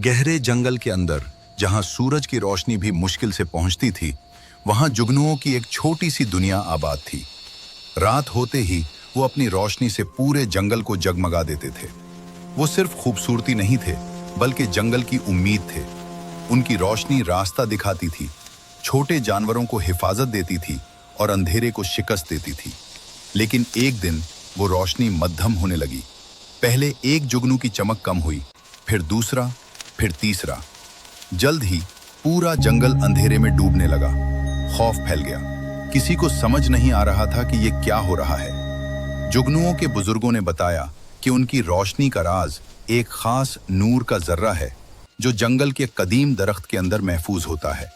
गहरे जंगल के अंदर, जहां सूरज की रोशनी भी मुश्किल से पहुंचती थी, वहां जुगनुओं की एक छोटी सी दुनिया आबाद थी। रात होते ही वो अपनी रोशनी से पूरे जंगल को जगमगा देते थे। वो सिर्फ खूबसूरती नहीं थे, बल्कि जंगल की उम्मीद थे। उनकी रोशनी रास्ता दिखाती थी, छोटे जानवरों को हिफाजत देती थी और अंधेरे को शिकस्त देती थी। लेकिन एक दिन वो रोशनी मध्यम होने लगी। पहले एक जुगनू की चमक कम हुई, फिर दूसरा, फिर तीसरा। जल्द ही पूरा जंगल अंधेरे में डूबने लगा। खौफ फैल गया। किसी को समझ नहीं आ रहा था कि ये क्या हो रहा है। जुगनुओं के बुजुर्गों ने बताया कि उनकी रोशनी का राज एक खास नूर का जर्रा है, जो जंगल के कदीम दरख्त के अंदर महफूज होता है,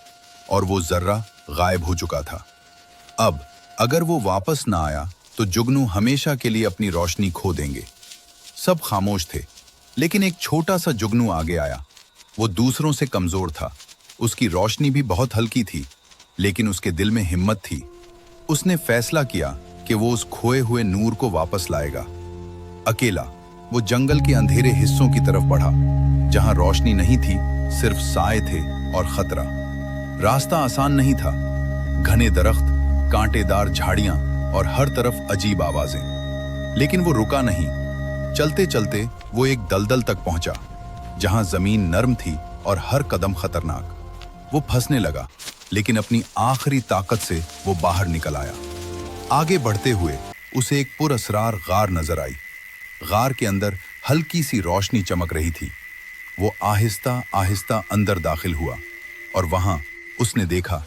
और वो जर्रा गायब हो चुका था। अब अगर वो वापस ना आया तो जुगनू हमेशा के लिए अपनी रोशनी खो देंगे। सब खामोश थे, लेकिन एक छोटा सा जुगनू आगे आया। वो दूसरों से कमजोर था, उसकी रोशनी भी बहुत हल्की थी, लेकिन उसके दिल में हिम्मत थी। उसने फैसला किया कि वो उस खोए हुए नूर को वापस लाएगा। अकेला वो जंगल के अंधेरे हिस्सों की तरफ बढ़ा, जहां रोशनी नहीं थी, सिर्फ साए थे और खतरा। रास्ता आसान नहीं था। घने दरख्त, कांटेदार झाड़ियां और हर तरफ अजीब आवाजें। लेकिन वो रुका नहीं। चलते चलते वो एक दलदल तक पहुंचा, जहां जमीन नरम थी और हर कदम खतरनाक। वो फंसने लगा, लेकिन अपनी आखिरी ताकत से वो बाहर निकल आया। आगे बढ़ते हुए उसे एक पुरअसरार गार नजर आई। गार के अंदर हल्की सी रोशनी चमक रही थी। वो आहिस्ता आहिस्ता अंदर दाखिल हुआ, और वहां उसने देखा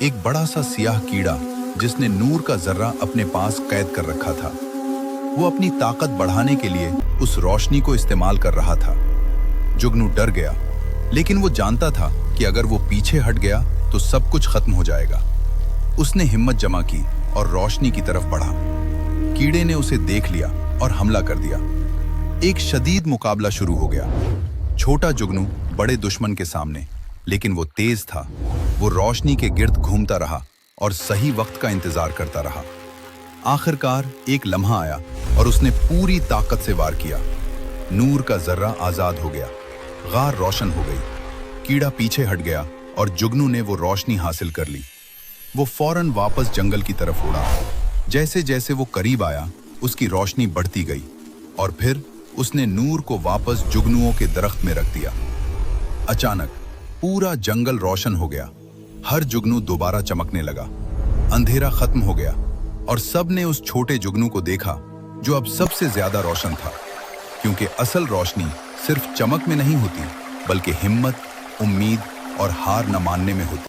एक बड़ा सा सियाह कीड़ा, जिसने नूर का जर्रा अपने पास कैद कर रखा था। वो अपनी ताकत बढ़ाने के लिए उस रोशनी को इस्तेमाल कर रहा था। जुगनू डर गया, लेकिन वो जानता था कि अगर वो पीछे हट गया तो सब कुछ खत्म हो जाएगा। उसने हिम्मत जमा की और रोशनी की तरफ बढ़ा। कीड़े ने उसे देख लिया और हमला कर दिया। एक शदीद मुकाबला शुरू हो गया। छोटा जुगनू बड़े दुश्मन के सामने, लेकिन वो तेज था। वो रोशनी के गिर्द घूमता रहा और सही वक्त का इंतजार करता रहा। आखिरकार एक लम्हा आया और उसने पूरी ताकत से वार किया। नूर का जर्रा आजाद हो गया। गार रोशन हो गई। कीड़ा पीछे हट गया और जुगनू ने वो रोशनी हासिल कर ली। वो फौरन वापस जंगल की तरफ उड़ा। जैसे जैसे वो करीब आया, उसकी रोशनी बढ़ती गई, और फिर उसने नूर को वापस जुगनुओं के दरख्त में रख दिया। अचानक पूरा जंगल रोशन हो गया। हर जुगनू दोबारा चमकने लगा। अंधेरा खत्म हो गया और सब ने उस छोटे जुगनू को देखा, जो अब सबसे ज्यादा रोशन था। क्योंकि असल रोशनी सिर्फ चमक में नहीं होती, बल्कि हिम्मत, उम्मीद और हार न मानने में होती।